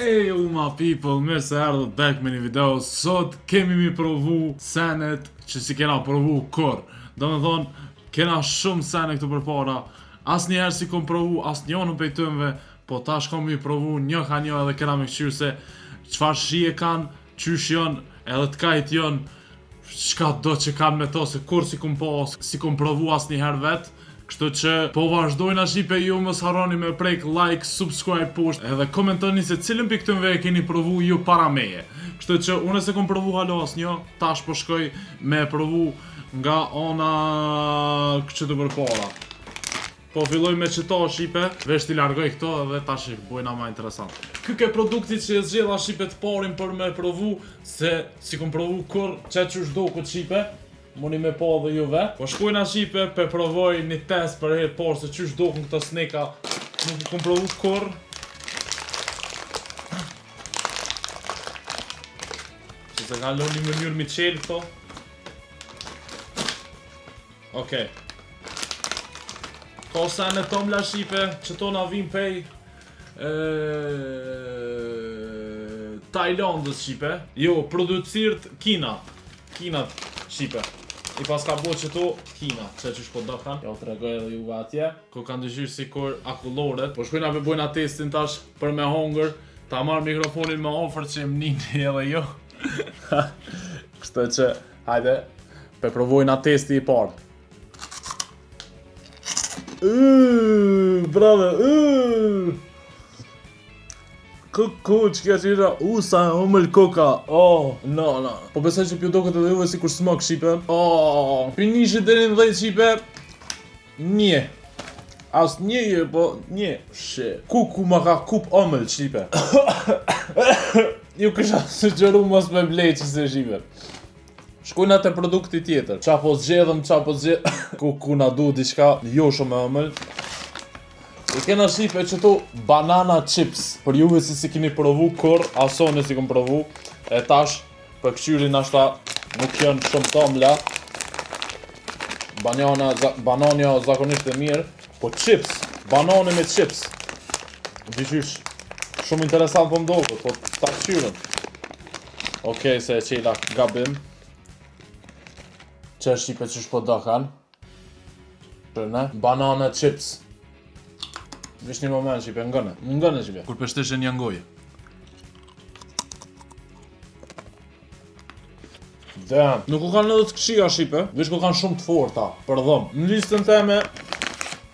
Hey my people, mirë se erdhët back me një video. Sot kemi mi provu senet që si kena provu kur. Do me thonë, kena shumë sene këtu për para. Asë njerë si kom provu, asë njënë për tëmve. Po tash kom mi provu një ka një edhe kena me këqyrë se qfar shije kanë, qysh janë, edhe të kajt janë, qka do që kanë me to, se kur si kom po, si kom provu asë njëherë vetë. Kështu që po vazhdojnë a shipe ju mos harroni me prek like, subscribe poshtë edhe komentoni se cilën për këtënve e keni provu ju para meje. Kështu që unë se kom provu halo asnjë, tash po shkoj me provu nga ona këtë përpara. Po filloj me qëto shipe, vesh t'i largoj këto edhe tash i bojna ma interesant. Ky ke produkti që e zgjedha shipe të parin për me provu, se si kom provu kur qeqysh do këtë shipe. Muni me po dhe juve. Po shkojna shipe, pe provoj një test për herë por se qysh dokun këto sneka. Nuk i kom provu kur. Që se ka lënë një mënyrë mi qelë këto. Okej. Ka sene tomla shipe, që to na vim pej Tajlandës shipe. Jo, producirt Kina. Kina shipe. I pas ka bo që to Kina, që që shpo dokan. Ja u të regoj edhe juve atje. Ko kanë dëshyrë si kur akulloret. Po shkojna pe bojna testin tash për me hongër. Ta marrë mikrofonin me ofër që më nini edhe jo. Kështë që, hajde, pe provojna testi i parë. Brave, Kuç, kja qira, sa humëll koka. No. Po besoj që pjo doket edhe juve si kur smak shipe. Për njëshit deri në 10 shipe. Nje. As nje, po nje. Kuku ma ka kup omëll shipe. Ju kësha së gjëru mos me bleqë se shipe. Shkojna te produkti tjetër. Qa po zgjedhëm. Kuku na du diçka jo shumë me omëll. E kena shipe që to banana chips. Për juve si keni provu kur, asone si kom provu. E tash, për këqyrin ashta nuk janë shumë tomla. Banania zakonisht e mirë. Po chips, banane me chips. Dyqysh, shumë interesant po mdoket, po ta këqyrin. Okej, se e qela gabim. Që shipe që shpo dokan. Banana chips. Vish një moment shipe, ngëne shipe. Kur përshteshe një ngojë. Damn. Nuk u kanë edhe të këqia shipe, vish ku kanë shumë të forta, për dhëm. Në listën teme,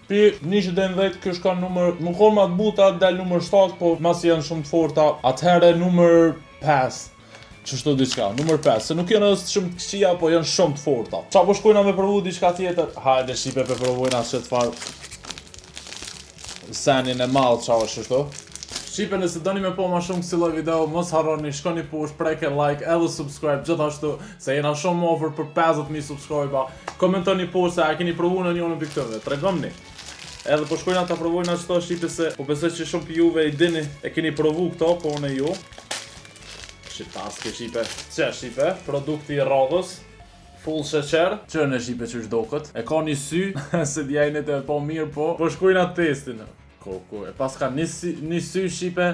pi 110, kjo shka numër, nuk konë ma të buta, del numër 7, po mas janë shumë të forta, atëhere numër 5. Qështu diçka, numër 5, se nuk janë edhe shumë të këqia, po janë shumë të forta. Qa po shkojna me provu diçka tjetër? Hajde shipe pe provojna që të farë. Senin e malë qa është shto. Shipe nëse doni me po ma shumë kësi lloj video, mos harroni, shkoni poshtë, preke like edhe subscribe gjithashtu, se jena shumë ofër për 50.000 subscribe-a. Komentoni poshtë se a keni provu në njënë për këtëve, tregomni. Edhe po shkojna ta provojna qëto shipe se po besoj që shumë për juve i dini e keni provu këto, po unë e ju. Shitaske shipe. Që shipe, produkti i radhës. Full sheqer, qërën e shipe që shdokët. E ka një sy, se djajnit e po mirë po shkojna testin. E pas ka një sy shipe,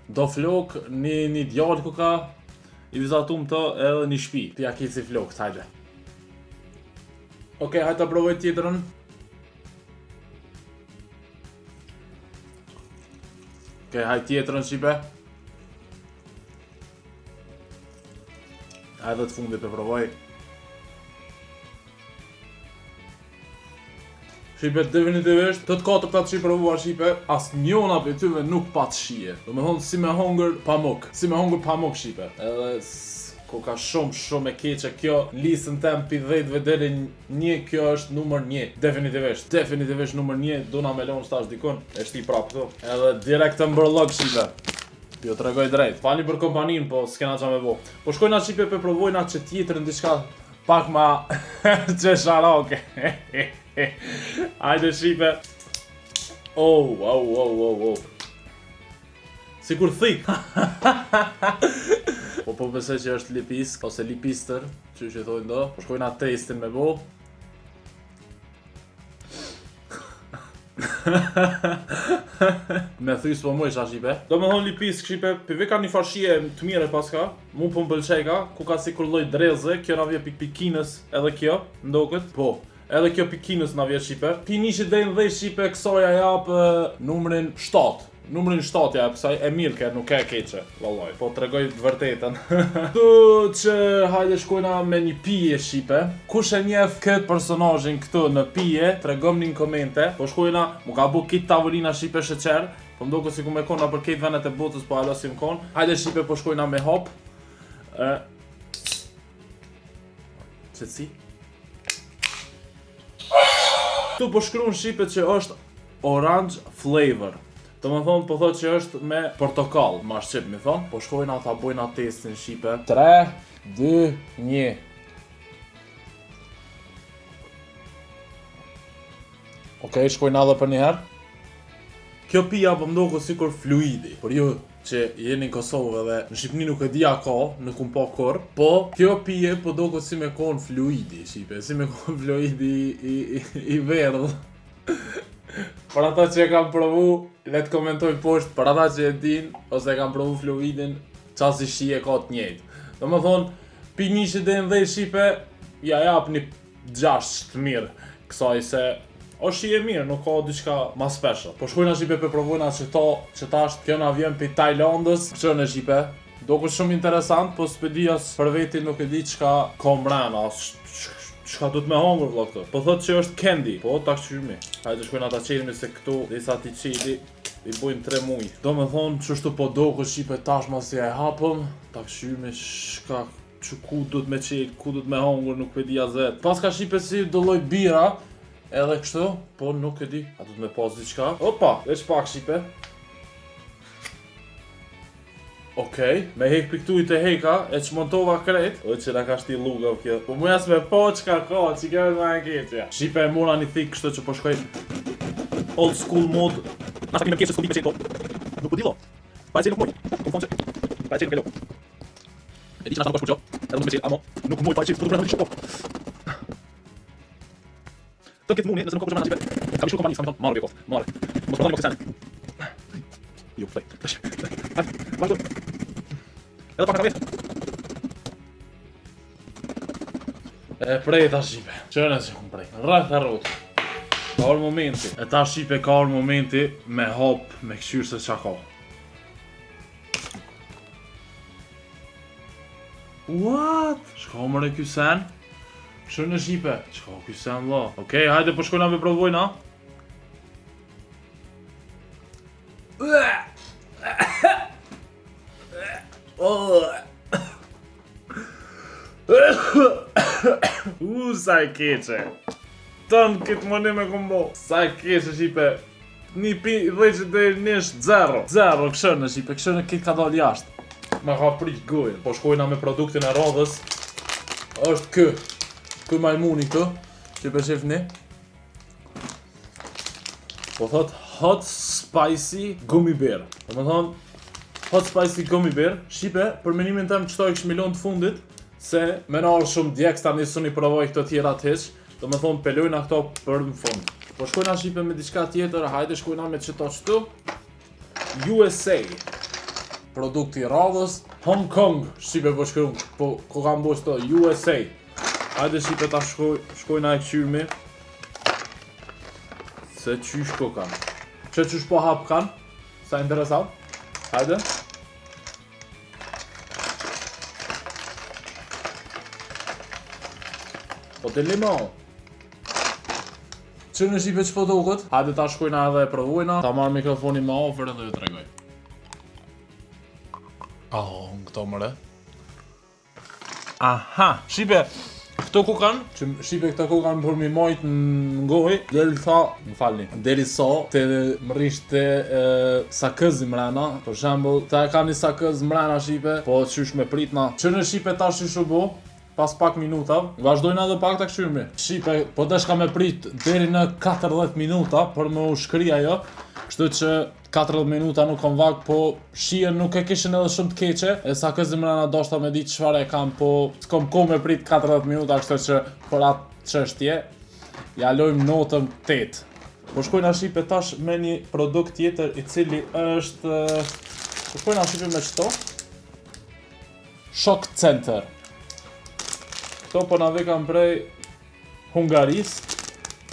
do flok, një djallë ku ka, i vizatum të edhe një shpi. Tja kici flok, hajde. Okej, hajde të provoj tjetërën. Okej, hajde tjetërën shipe. Hajde të fundi për provoj. Shipe, definitivisht, të katërtat që i provuar shipe, as njona për tyve nuk pat shije. Do me thonë si me hongër pamuk. Si me hongër pamuk shipe. Edhe ko ka shumë e keqe kjo listën tem pi 10 deri 1, kjo është numër 1. Definitivisht numër 1, duna me lonë shtash dikun, e shti prap këtu. Edhe direkt të mbërlog shipe. Jo të regoj drejt. Fali për kompanin, po s'kena qa me bo. Po shkojna shipe për provojna që tjetër në diçka pak ma që sharake. Hajde shipe. Sikur thik. Po besoj që është lipisk ose lipistër, që i thojnë do. Po shkojna testin me bo. Me thys po mu isha shipe. Do me thonë lipis shipe, pive ka një farshie të mire paska, mu po m'pëlqejka, ku ka si kur lloj dreze, kjo na vje pikinës edhe kjo, ndokët, po. Edhe kjo pikinës na vje shipe. Pi nishit dhe në dhej shipe, kësoja jap numrin 7. Numrin 7 jap, kësaj e mirë ke, nuk e keqe, vallaj, po tregoj të vërtetën. Tu që hajde shkojna me një pije shipe. Kush e njeh këtë personazhin këtu në pije, tregomni në komente. Po shkojna, mu ka bu kit tavolina shipe sheqer, po mdoket sikur me kona për këtë venet e botës, po alosim kon. Hajde shipe, po shkojna me hop. Qetësi. Tu po shkruan shipe që është orange flavor. Do më thonë, po thot që është me portokall, ma shqip mi thonë, po shkojna ta bojna testin shipe. 3, 2, 1. Okej, shkojna edhe për njëherë. Kjo pija po mdoko sikur fluidi, por ju që jeni në Kosovë dhe në Shqipni nuk e dia ka, nuk unë po kur, po kjo pije po doko si me kon fluidi, shipe, si me kon fluidi i verdh. Për ata që e kam provu, le të komentoj poshtë, për ata që e din, ose e kam provu fluidin, qasi shije ka të njëjtë. Do më thonë, pi njëshit dhe në dhej shipe, ja jap një 6 të mirë, kësaj se o shije mirë, nuk ka diçka ma special. Po shkojna shipe për provojna që tash kjo na vjen për Tajlandës, që në shipe, do këtë shumë interesant, po s'pedijas për veti nuk e di qka ka mrena, çka do të me hongër vlla këto. Po thot që është candy, po ta këshymi. Hajde shkojna ta qelmi se këtu disa ti qeli i bojnë 3 muj. Do me thonë çështu po do këtë shipe tash ma si e hapëm, ta këshymi shka që ku do të me qelë, ku do të me hongër, nuk e di azet. Pas ka shipe si do lloj bira, edhe kështu, po nuk e di, a do të me pas diçka. Opa, veç pak shipe. Okej, me hek për këtu i të heka, e që montova krejt. O që na ka shti luga kjo. Po mu jas me po qka ka, që kjo është ma e keqja. Shipe e mora një thik kështu që po shkoj old school mod. Nasa kime pjesë s'ko di me qenë po. Nuk po di lo. Pa e qenë nuk moj. Kom thonë që. Pa e qenë nuk e lo. E di që nasa nuk është për qo. Edhe nuk me qenë, amo. Nuk moj pa e qenë s'ko du brenda në po. Të këtë muni, nëse nuk ka për shipe. Kam ishu kompani, s'kam i thonë, marrë bjekov, marrë. Mos përdo një këtë jo, play. Vazhdo. Edhe pak në vetë. E prej ta shipe. Qënë që këmë prej. Rreth e rrotë. Ka orë momenti. E ta shipe ka orë momenti me hop, me këshyrë se qa ka. What? Shka mëre ky sen? Qënë shipe? Qka ky sen vla? Okej, hajde po shkojna me provojna. Sa e keqe. Tënë këtë mëni me këmbo. Sa e keqe shipe. Një pi dhe që dhe nish 0. 0 këshënë shipe, këshënë këtë ka dalë jashtë. Ma ka prit gojën. Po shkojna me produktin e radhës. Është kë. Kë majmuni kë. Që për shifni. Po thot hot spicy gummy bear. Do më thonë hot spicy gummy bear. Shipe, për menimin tem qëto e kështë milion të fundit. Se me në orë shumë djekës ta nisu një provoj këto tjera të heq. Do me thonë pelojna këto për në fund. Po shkojna shipe me diçka tjetër, hajde shkojna me qëto qëtu. USA. Produkti radhës. Hong Kong. Shipe po shkru. Po ko kam bo qëto USA. Hajde shipe ta shkojna e këqyrmi. Se qysh ko kanë. Që qysh po hap kanë. Sa interesant. Hajde. Po të limon. Që në shipe që po do këtë? Hajde ta shkojna edhe e provojna. Ta marrë mikrofonin ma ofër edhe ju të regoj. Në këto mëre. Aha, shipe. Këto ku kanë? Që shipe këto ku kanë për mi majtë në ngoj. Deri tha, më falni. Deri sa të më rishte sakëzi mrena. Për shembull, ta e ka një sakëz mrena shipe. Po qysh me pritna. Që në shipe ta shishu bo. Pas pak minuta, vazhdojnë edhe pak të këshyrmi. Shipe, po deshka me prit deri në 40 minuta për me u shkri ajo. Kështu që 40 minuta nuk kom vak, po shien nuk e kishin edhe shumë të keqe. E sa këzim rana doshta me di qëfar e kam, po s'kom ko me prit 40 minuta, kështu që për atë qështje, ja lojmë notën 8. Po shkojna shipe tash me një produkt tjetër I cili është... Po shkojna shipe me qëto Shock Center. Këto po na vekan prej Hungaris.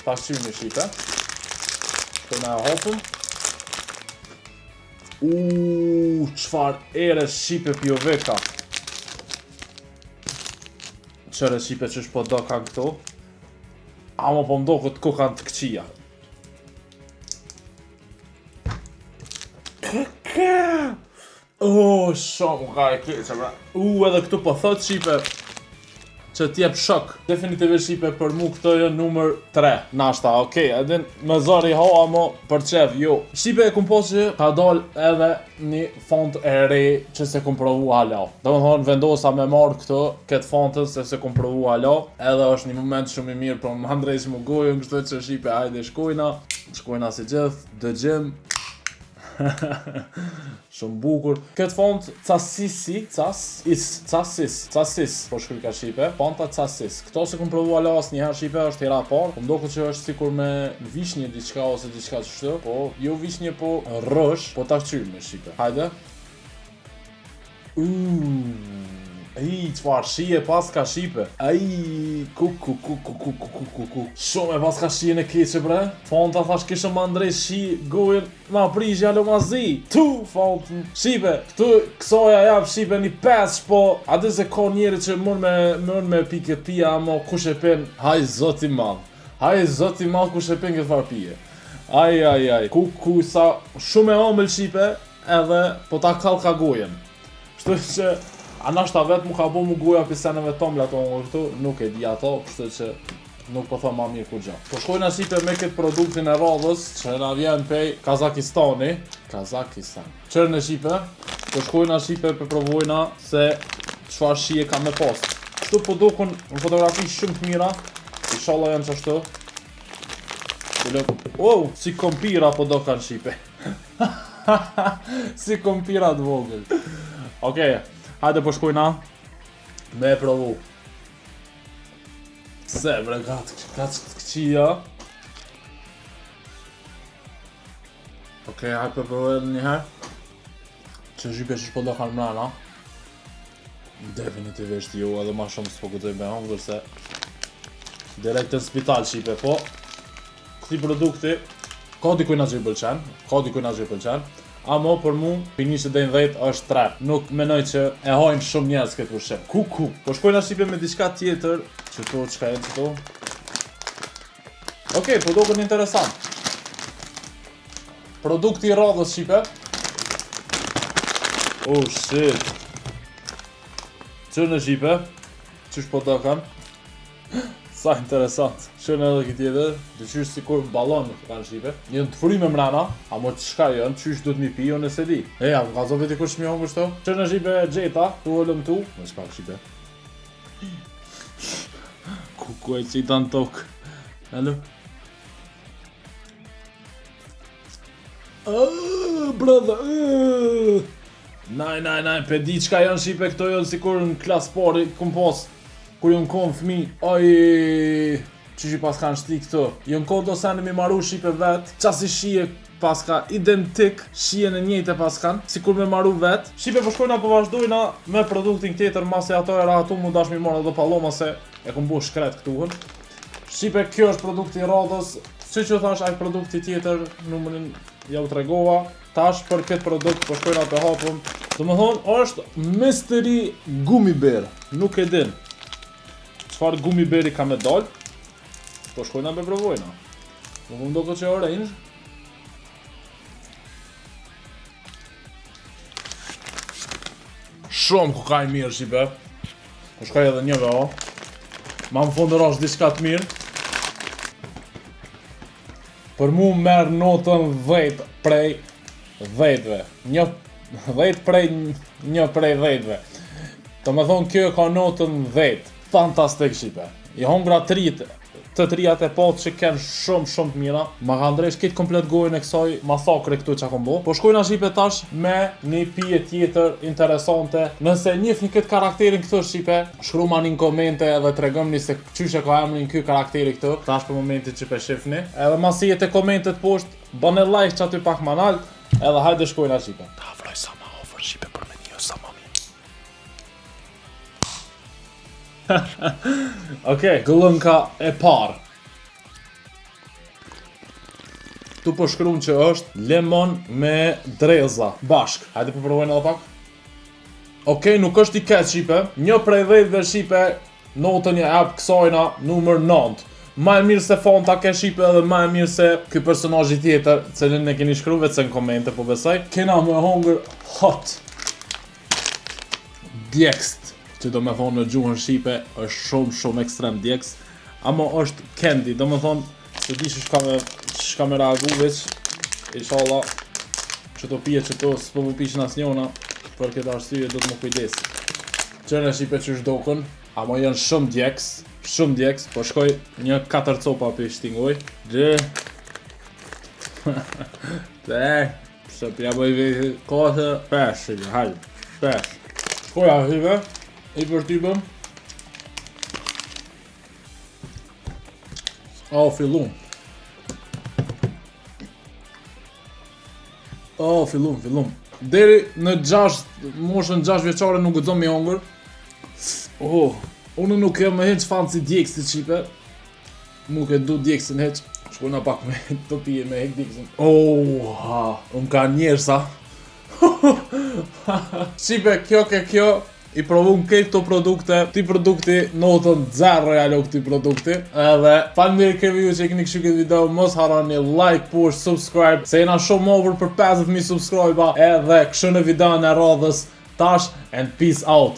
Tash qymë një shipe. Këto na hopëm. Qfar ere shipe pjo veka. Qëre shipe që shpo do kanë këto. Amo po mdo këtë ko kanë të këqia. Shumë ka e keqe bra. Edhe këtu po thot shipe që t'jep shok. Definitivisht shipe për mu këto jo numër 3. Nashta, okej, edhin me zori ho amo për qef, jo. Shipe e kum pos që ka dal edhe një font e re që se kum provu hala. Do më thonë vendosa me marrë këto, këtë fontën se kum provu hala. Edhe është një moment shumë I mirë për më handrejsh më gojën, kështu që shipe hajde shkojna. Shkojna si gjithë, dëgjim. Shumë bukur. Këtë font Casis, po shkruaj ka shipe, fonta Casis. Këto se kum provu ala asnjëherë shipe, është hera e parë. Më duket që është sikur me vishnje diçka ose diçka kështu, po jo vishnje, po rrosh, po ta qyr me shipe. Hajde. Çfarë shije pas ka shipe. Shumë e pas ka shije në keqe bre. Fonta thash kishë më ndrej shi gojën ma prishja lo ma zi. Tu fontën. Shipe, këtu kësoja jap shipe një 5, po a dhe se ka njeri që mërë me pike pia, amo kush e pen, haj zoti madh. Haj zoti madh kush e pen këtë farë pije. Aj. Sa shumë e omël shipe, edhe po ta kall ka gojën. Kështu që a nashta vetë mu ka bo mu goja për seneve tomle ato më këtu, nuk e di ato, kështu që nuk po thëm ma mirë kur gja. Po shkojna shipe me këtë produktin e radhës, që na vjen pej Kazakistani. Qërë në shipe, po shkojna shipe për provojna se çfarë shije ka me pas. Kështu po dukun në fotografi shumë të mira, inshallah janë qashtu. Si kompira po do kanë shipe. Si kompira të vogël. Okej. Hajde po shkojna me provu. Se bre, ka të këqia. Okej, hajde po provu edhe njëherë. Që zhype që shpo do kanë mrena. Definitivisht jo, edhe ma shumë s'po këtoj me hongër se direkt në spital shipe, po këti produkti ka dikujna që I pëlqen, amo për mu, për 1 deri në 10 është 3. Nuk menoj që e hojnë shumë njerëz këtë ushqim. Po shkojna shipe me diçka tjetër, që to, çka e këto. Okej, po do këtë interesant. Produkti I radhës shipe. Oh shit. Qërë në shipe, qysh po do kanë. Sa interesant. Shënë edhe këtë tjetër, dhe qysh sikur ballon nuk kanë shipe. Njën të frime mrena, amo çka janë, qysh du të mi pi, unë e se di. Ja, ka zobe t'i kur shmi hongë shto. Qërë në shipe gjeta, tu ëllëm tu. Në s'ka shipe. Ku e qita në tokë. Hello? Brother, Naj, pe di qka janë shipe këto janë sikur në klas pari, kum pos. Kur jënë konë fmi, që pas kanë shti këto. Jënë konë do sani mi maru shipe vetë, qasi shije pas ka identik, shije në njëjtë pas kanë, si kur me maru vetë. Shipe po shkojna po vazhdojna me produktin tjetër, mase ato e rahatu mu dash mi marrë dhe paloma se e kum bu shkret këtuhën. Shipe kjo është produkti I radhës, si që thash aj produkti tjetër, numërin ja u tregova. Tash për këtë produkt po shkojna të hapëm. Do më thonë është Mystery Gummy Bear, nuk e din. Çfarë gummy beari ka me dal? Po shkojna me provojna. Nuk më do këtë që orange. Shumë ku ka I mirë shipe. Po shkoj edhe një o. Ma më fundër është diçka të mirë. Për mu merë notën 10 prej 10-ve. 10 prej 10-ve. Do me thonë kjo ka notën 10. Fantastik shipe. I hongra 3 të trijat e potë që kanë shumë të mira. Ma ka ndresh këtë komplet gojën e kësaj masakre këtu që kom bo. Po shkojna Shqipe tash me një pije tjetër interesante. Nëse njihni këtë karakterin këtu Shqipe, shkruma një komente edhe tregomni se çyshe ka emrin ky karakteri këtu. Tash për momentin që pe shifni. Edhe masi jete komentet poshtë, bëni like që aty pak më nalt, edhe hajde shkojna Shqipe. Ta vroj sa ma ofër Shqipe për me një sa ma mirë. Okej, gëllënka e parë. Tu po shkruan që është lemon me dreza bashk. Hajde po provojnë edhe pak. Okej, nuk është i keq Shqipe. Një prej 10 Shqipe, notën ja jap kësajna numër 9. Ma e mirë se fonta ke Shqipe edhe ma e mirë se ky personazhi tjetër, cilin e keni shkruar vetë në komente, po besoj. Kena me hunger hot djekst, që do me thonë në gjuhën Shqipe është shumë ekstrem djekst, ama është candy, do me thonë se di shka me reagu veç, inshallah që to pije që to s'po mu pishin as njona, për këtë arsye do të më kujdes. Qërën e Shqipe që shdokën, ama janë shumë djeks, po shkoj një 4 copa për shtingoj. Gjë. Se pja bëj vejtë kohë, 5, hajde, 5. Shkoja Shqipe, i përtypëm. Fillum. Fillum. Deri në moshën 6 vjeçare nuk guxon me hongër. Unë nuk jam me heq fancy djeksit Shqipe. Nuk e du djeksin heq. Shkojna pak me të pije me hek djeksin. Unë ka njerësa. Shqipe, kjo i provun këto produkte. Këti produkti notën 0 jalo këti produkti. Edhe falënderit kërë ju që e keni kështu këtë video. Mos harroni like, push, subscribe. Se jena shumë over për 50.000 subscribe. Edhe kështu në video në radhës tash and peace out.